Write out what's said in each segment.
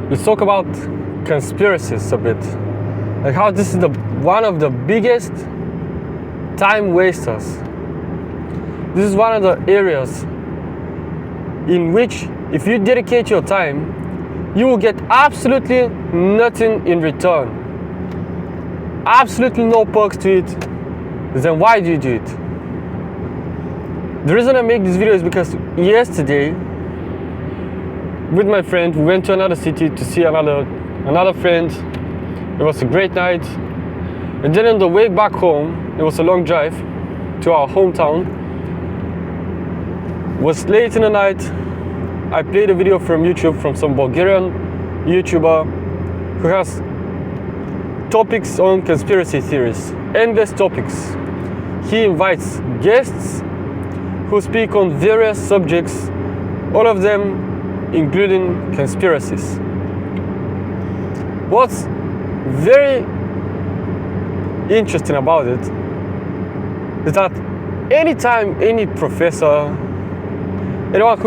let's talk about conspiracies a bit. Like how this is one of the biggest time wasters. This is one of the areas in which if you dedicate your time, you will get absolutely nothing in return. Absolutely no perks to it. Then why do you do it? The reason I make this video is because yesterday, with my friend, we went to another city to see another friend. It was a great night. And then on the way back home, it was a long drive to our hometown. It was late in the night. I played a video from YouTube from some Bulgarian YouTuber who has topics on conspiracy theories, endless topics. He invites guests who speak on various subjects, all of them including conspiracies. What's very interesting about it is that anytime any professor, anyone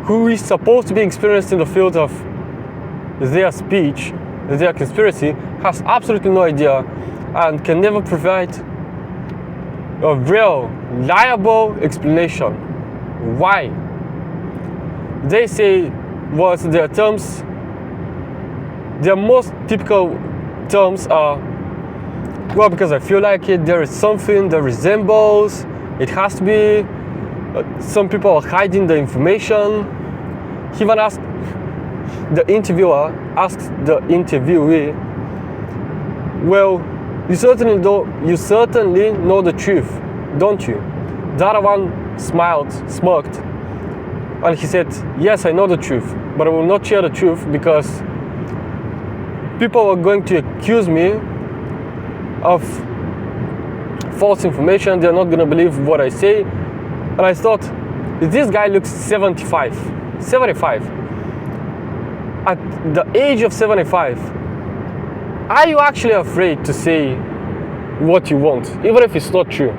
who is supposed to be experienced in the field of their speech, their conspiracy, has absolutely no idea and can never provide a real, liable explanation. Why? They say their terms, their most typical terms are, well, because I feel like it, there is something that resembles, it has to be, some people are hiding the information. He even asked, the interviewer asked the interviewee, well, you certainly know the truth, don't you? The other one smirked, and he said, yes, I know the truth, but I will not share the truth because people are going to accuse me of false information. They're not going to believe what I say. And I thought, this guy looks 75. At the age of 75, are you actually afraid to say what you want, even if it's not true?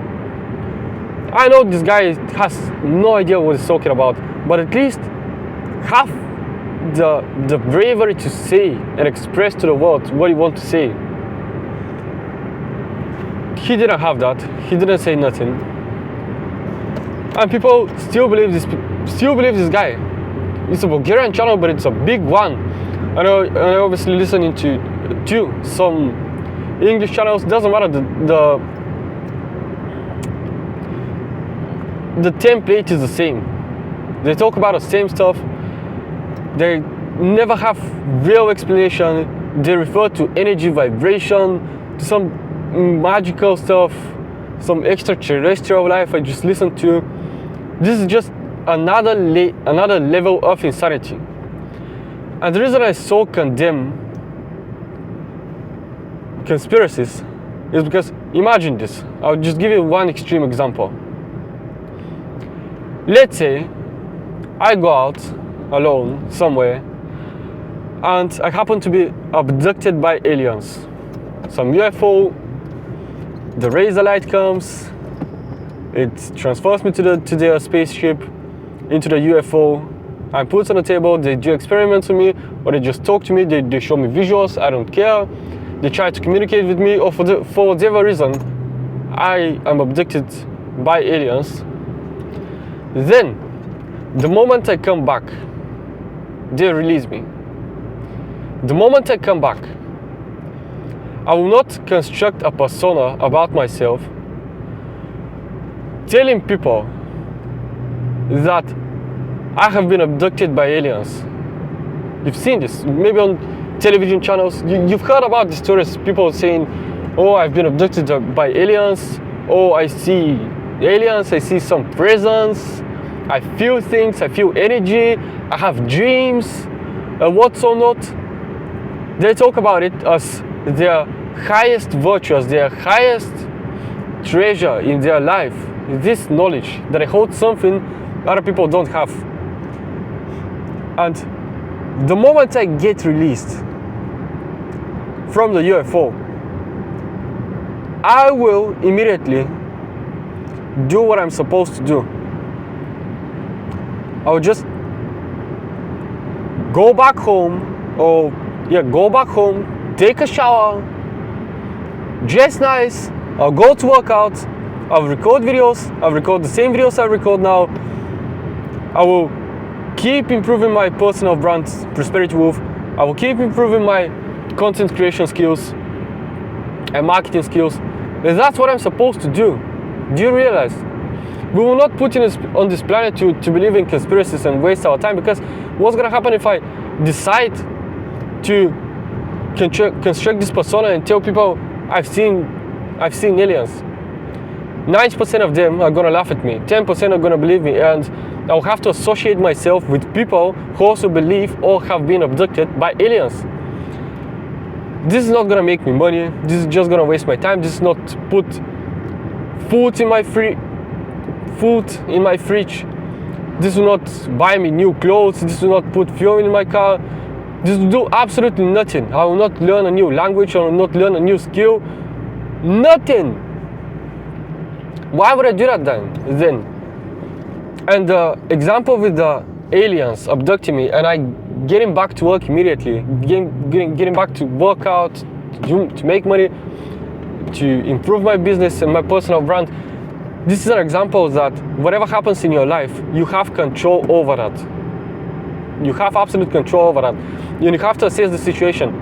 I know this guy has no idea what he's talking about, but at least have the bravery to say and express to the world what you want to say. He didn't have that. He didn't say nothing, and people still believe this guy. It's a Bulgarian channel, but it's a big one. I obviously listening to some English channels. Doesn't matter, the template is the same. They talk about the same stuff. They never have real explanation. They refer to energy, vibration, to some magical stuff, some extraterrestrial life I just listened to. This is just another level of insanity. And the reason I so condemn conspiracies is because, imagine this. I'll just give you one extreme example. Let's say I go out alone somewhere and I happen to be abducted by aliens. Some UFO, the razor light comes, it transfers me to their spaceship, into the UFO, and puts on the table. They do experiments with me, or they just talk to me, they show me visuals, I don't care. They try to communicate with me, or for whatever reason, I am abducted by aliens. Then, the moment I come back, they release me. The moment I come back, I will not construct a persona about myself telling people that I have been abducted by aliens. You've seen this, maybe on television channels. You've heard about the stories, people saying, oh, I've been abducted by aliens. Oh, I see aliens, I see some presence. I feel things, I feel energy, I have dreams, and what's or not. They talk about it as their highest virtue, as their highest treasure in their life. This knowledge that I hold something other people don't have. And the moment I get released from the UFO, I will immediately do what I'm supposed to do. I will just go back home, or yeah, go back home, take a shower, dress nice, I'll go to work out, I'll record videos, I'll record the same videos I record now, I will keep improving my personal brand, Prosperity Wolf, I will keep improving my content creation skills and marketing skills. And that's what I'm supposed to do. Do you realize? We will not put on this planet to believe in conspiracies and waste our time, because what's gonna happen if I decide to construct this persona and tell people I've seen aliens? 90% of them are gonna laugh at me, 10% are gonna believe me, and I'll have to associate myself with people who also believe or have been abducted by aliens. This is not gonna make me money, this is just gonna waste my time, this is not put food in my fridge, this will not buy me new clothes, this will not put fuel in my car, this will do absolutely nothing. I will not learn a new language, I will not learn a new skill, nothing. Why would I do that then? And the example with the aliens abducting me and I getting back to work immediately, getting back to work out, to make money, to improve my business and my personal brand. This is an example that whatever happens in your life, you have control over that. You have absolute control over that. And you have to assess the situation.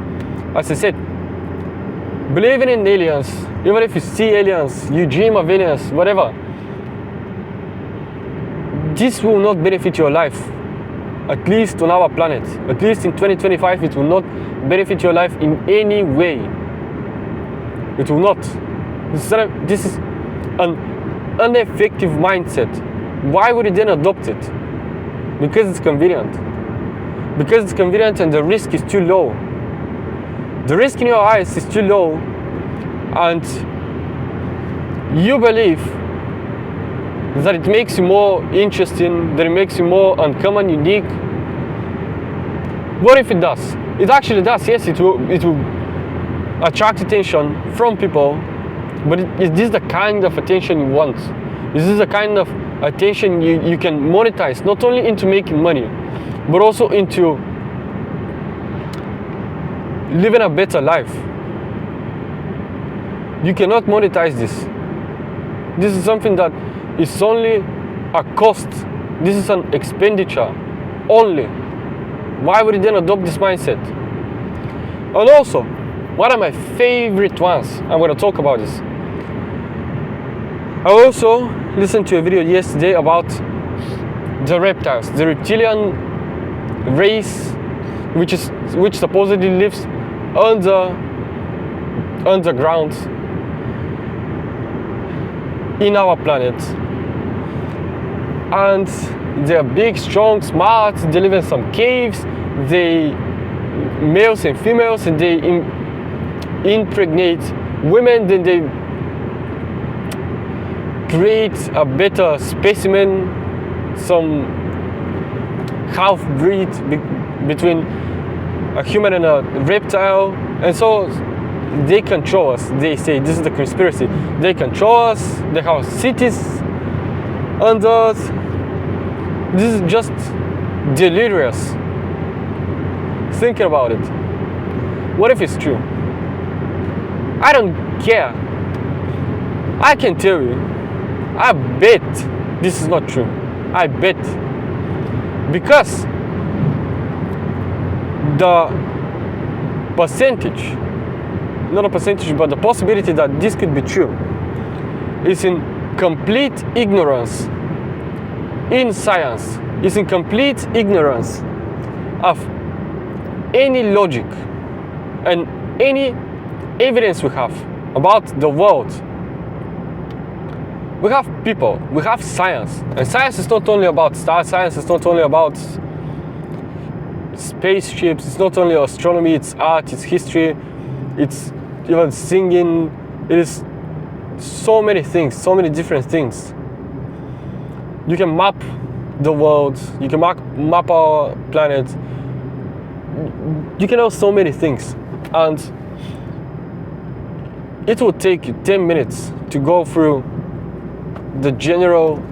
As I said, believing in aliens, even if you see aliens, you dream of aliens, whatever, this will not benefit your life, at least on our planet. At least in 2025, it will not benefit your life in any way. It will not. This is an ineffective mindset. Why would you then adopt it? Because it's convenient. Because it's convenient and the risk is too low. The risk in your eyes is too low, and you believe that it makes you more interesting, that it makes you more uncommon, unique. What if it does? It actually does, yes, it will attract attention from people, but is this the kind of attention you want? Is this the kind of attention you can monetize, not only into making money, but also into living a better life? You cannot monetize this. This is something that is only a cost. This is an expenditure only. Why would you then adopt this mindset? And also, one of my favorite ones, I'm going to talk about this. I also listened to a video yesterday about the reptiles, the reptilian race, which supposedly lives underground in our planet, and they're big, strong, smart. They live in some caves. They males and females, and they impregnate women. Then they create a better specimen, some half-breed between a human and a reptile, and so they control us. They say this is the conspiracy. They control us. They have cities under us. This is just delirious. Thinking about it. What if it's true? I don't care. I can tell you. I bet this is not true. I bet. Because the percentage, not a percentage, but the possibility that this could be true is in complete ignorance in science, is in complete ignorance of any logic and any evidence we have about the world. We have people, we have science, and science is not only about stars, science is not only about spaceships, it's not only astronomy, it's art, it's history, it's even singing, it is so many things, so many different things. You can map the world, you can map our planet, you can know so many things, and it will take you 10 minutes to go through the general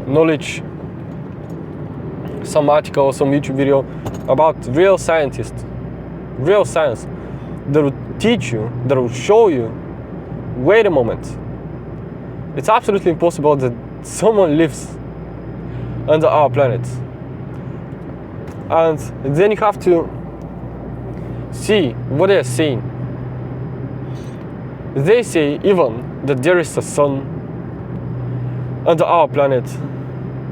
knowledge, some article, some YouTube video, about real scientists, real science, that will teach you, that will show you, wait a moment, it's absolutely impossible that someone lives under our planet. And then you have to see what they're saying. They say even that there is a sun under our planet,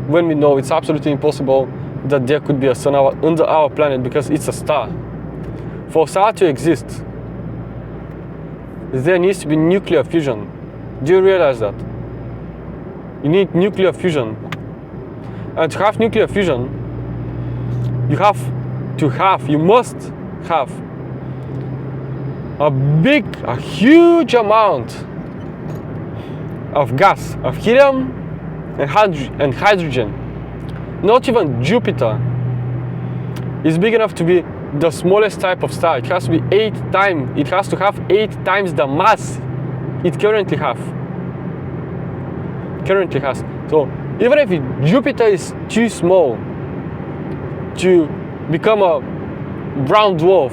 when we know it's absolutely impossible that there could be a sun under our planet because it's a star. For a star to exist, there needs to be nuclear fusion. Do you realize that? You need nuclear fusion. And to have nuclear fusion, you must have a huge amount of gas, of helium and hydrogen. Not even Jupiter is big enough to be the smallest type of star. It has to be 8 times the mass it currently has. So even if Jupiter is too small to become a brown dwarf,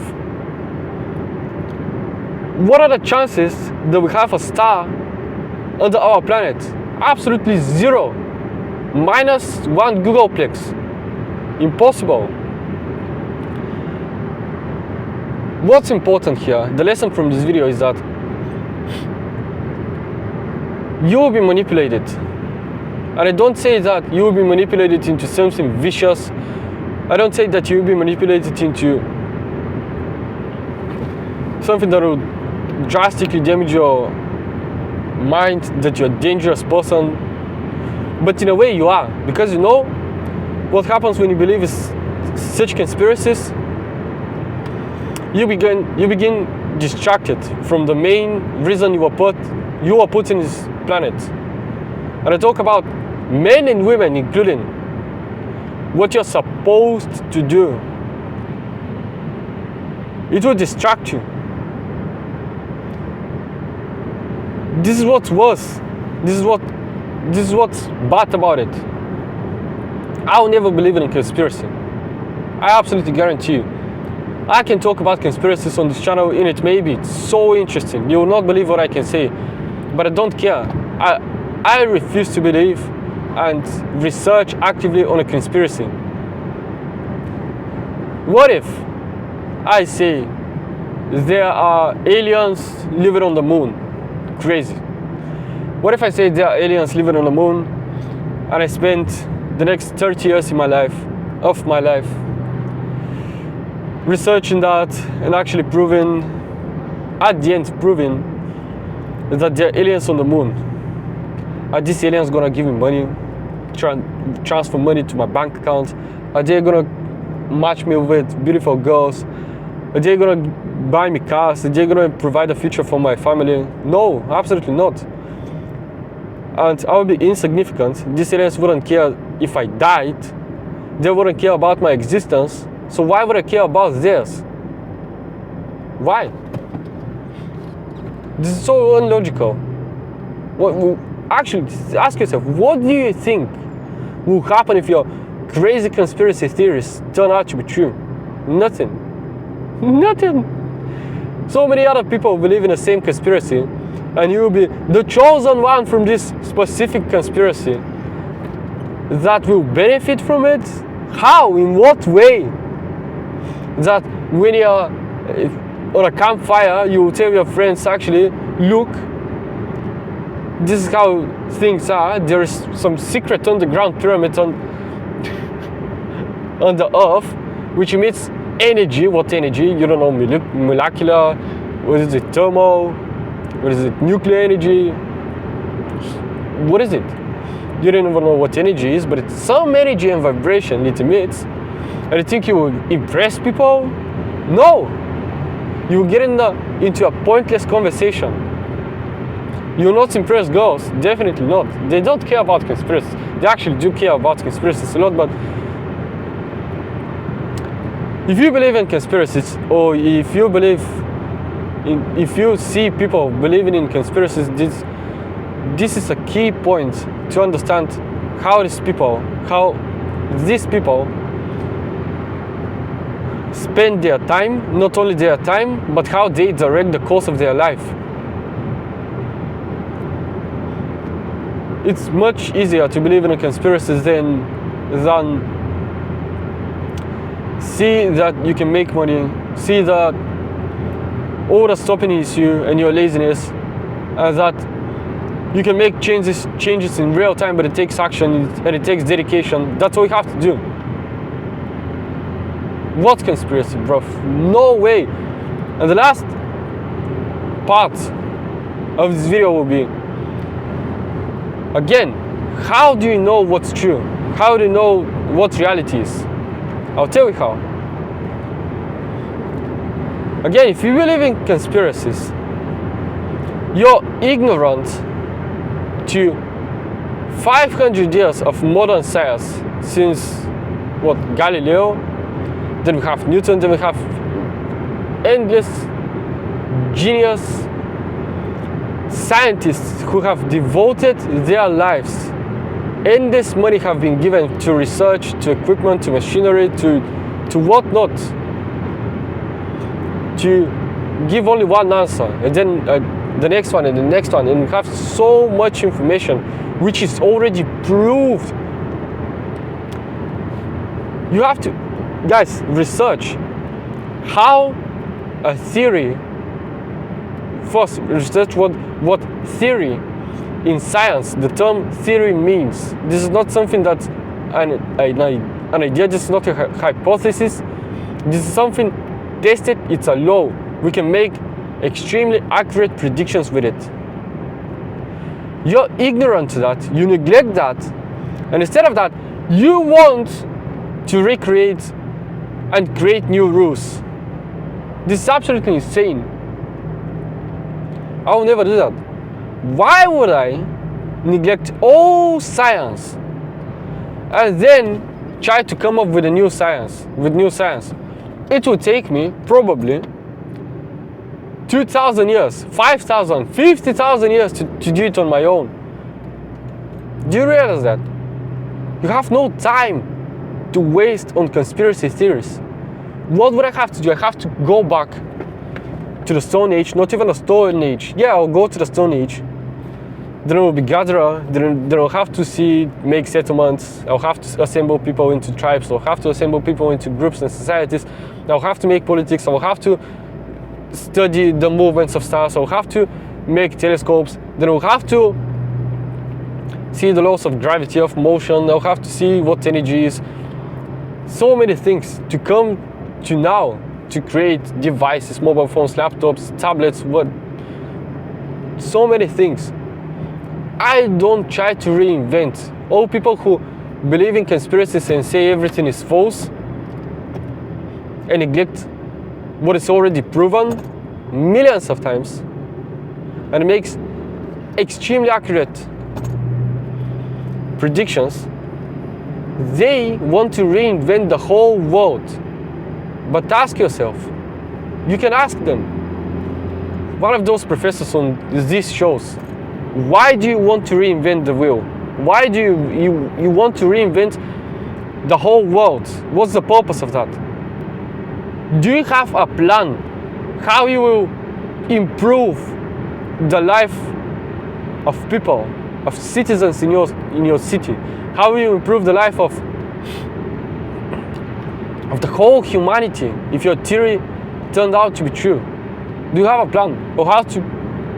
what are the chances that we have a star under our planet? Absolutely zero. -1 Googleplex. Impossible. What's important here, the lesson from this video, is that you will be manipulated. And I don't say that you will be manipulated into something vicious. I don't say that you will be manipulated into something that will drastically damage your mind, that you're a dangerous person. But in a way you are, because you know what happens when you believe in such conspiracies. You begin distracted from the main reason you were put in this planet. And I talk about men and women, including what you're supposed to do. It will distract you. This is what's worse. This is what's bad about it. I'll never believe in a conspiracy. I absolutely guarantee you. I can talk about conspiracies on this channel, and it may be so interesting. You will not believe what I can say, but I don't care. I refuse to believe and research actively on a conspiracy. What if I say there are aliens living on the moon? Crazy. What if I say there are aliens living on the moon, and I spent the next 30 years of my life researching that, and actually at the end proving that there are aliens on the moon? Are these aliens gonna give me money, transfer money to my bank account? Are they gonna match me with beautiful girls? Are they gonna buy me cars? Are they gonna provide a future for my family? No, absolutely not. And I would be insignificant. These aliens wouldn't care if I died. They wouldn't care about my existence. So why would I care about theirs? Why? This is so illogical. Actually, ask yourself, what do you think will happen if your crazy conspiracy theories turn out to be true? Nothing. Nothing. So many other people believe in the same conspiracy, and you will be the chosen one from this specific conspiracy that will benefit from it. How? In what way? That when you're on a campfire, you will tell your friends, actually, look, this is how things are. There is some secret underground pyramid on the earth, which emits energy. What energy? You don't know, molecular, what is it, thermal, what is it, nuclear energy? What is it? You don't even know what energy is, but it's some energy and vibration it emits. And you think you will impress people? No! You will get into a pointless conversation. You will not impress girls, definitely not. They don't care about conspiracies. They actually do care about conspiracies a lot, but if you believe in conspiracies, or if you see people believing in conspiracies, this is a key point to understand how these people spend their time, not only their time, but how they direct the course of their life. It's much easier to believe in a conspiracy than see that you can make money, see that all that's stopping is you and your laziness, and that you can make changes in real time, but it takes action and it takes dedication. That's what you have to do. What conspiracy, bro? No way. And the last part of this video will be, again, how do you know what's true? How do you know what reality is? I'll tell you how. Again, if you believe in conspiracies, you're ignorant to 500 years of modern science since, what, Galileo? Then we have Newton, then we have endless genius scientists who have devoted their lives. Endless money have been given to research, to equipment, to machinery, to whatnot, to give only one answer, and then the next one and the next one, and we have so much information which is already proved. You have to, guys, research how a theory, first research what theory in science, the term theory means. This is not something that's an idea, this is not a hypothesis, this is something tested, it's a law. We can make extremely accurate predictions with it. You're ignorant to that, you neglect that, and instead of that, you want to recreate and create new rules. This is absolutely insane. I will never do that. Why would I neglect all science and then try to come up with a new science, It will take me probably 2,000 years, 5,000, 50,000 years to do it on my own. Do you realize that? You have no time to waste on conspiracy theories. What would I have to do? I have to go back to the Stone Age, not even the Stone Age. Yeah, I'll go to the Stone Age. Then I will be gatherer, then I'll have to make settlements, I'll have to assemble people into tribes, I'll have to assemble people into groups and societies, I'll have to make politics, I'll have to study the movements of stars, I'll have to make telescopes, then I'll have to see the laws of gravity, of motion, I'll have to see what energy is. So many things to come to now to create devices, mobile phones, laptops, tablets, so many things. I don't try to reinvent. All people who believe in conspiracies and say everything is false and neglect what is already proven millions of times and makes extremely accurate predictions, they want to reinvent the whole world. But ask yourself, you can ask them, one of those professors on these shows, why do you want to reinvent the wheel? Why do you want to reinvent the whole world? What's the purpose of that? Do you have a plan how you will improve the life of people, of citizens in your city? How will you improve the life of the whole humanity if your theory turned out to be true? Do you have a plan or how to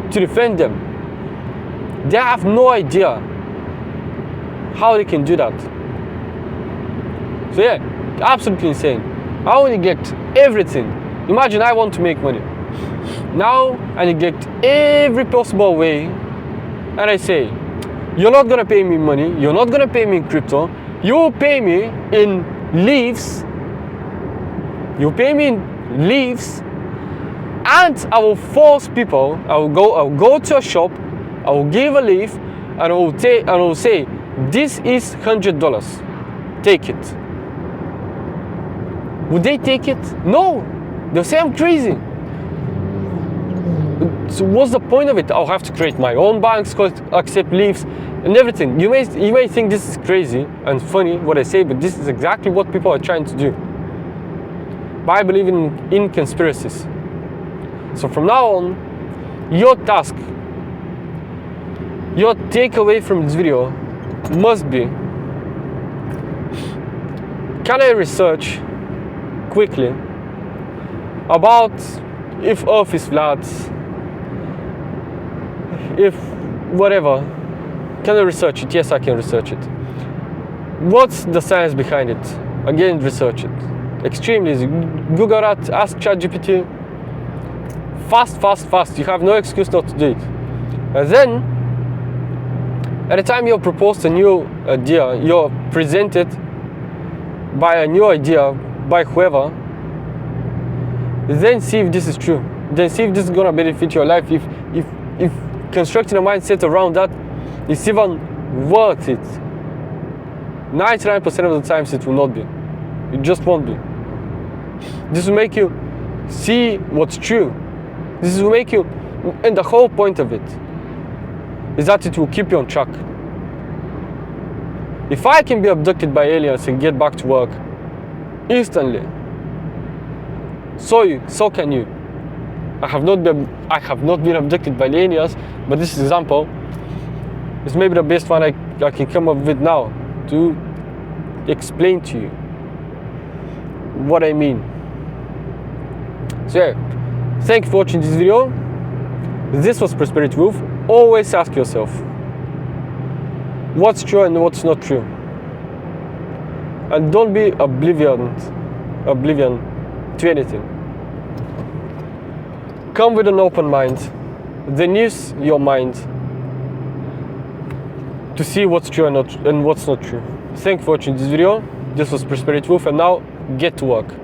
defend them? They have no idea how they can do that. So yeah, absolutely insane. I will neglect everything. Imagine I want to make money. Now I neglect every possible way and I say, you're not gonna pay me money, you're not gonna pay me in crypto, you will pay me in leaves. You pay me in leaves, and I will force people. I will go to a shop, I will give a leaf, and I will say, this is $100. Take it. Would they take it? No. They'll say I'm crazy. So what's the point of it? I'll have to create my own banks, accept leaves and everything. You may think this is crazy and funny what I say, but this is exactly what people are trying to do. by believing in conspiracies. So from now on, your task, your takeaway from this video must be, can I research quickly about if Earth is flat, if whatever? Can I research it? Yes, I can research it. What's the science behind it? Again, research it. Extremely easy. Google that, ask ChatGPT. Fast. You have no excuse not to do it. And then, at the time you're proposed a new idea, you're presented by a new idea by whoever, then see if this is true. Then see if this is gonna benefit your life. If constructing a mindset around that is even worth it. 99% of the times it will not be. It just won't be. This will make you see what's true. This will make you, and the whole point of it is that it will keep you on track. If I can be abducted by aliens and get back to work instantly, so can you. I have not been abducted by aliens, but this example is maybe the best one I can come up with now to explain to you what I mean. So yeah, thank you for watching this video. This was Prosperity Wolf. Always ask yourself, what's true and what's not true? And don't be oblivion to anything. Come with an open mind. Then use your mind to see what's true and what's not true. Thank you for watching this video. This was Prosperity Wolf, and now get to work.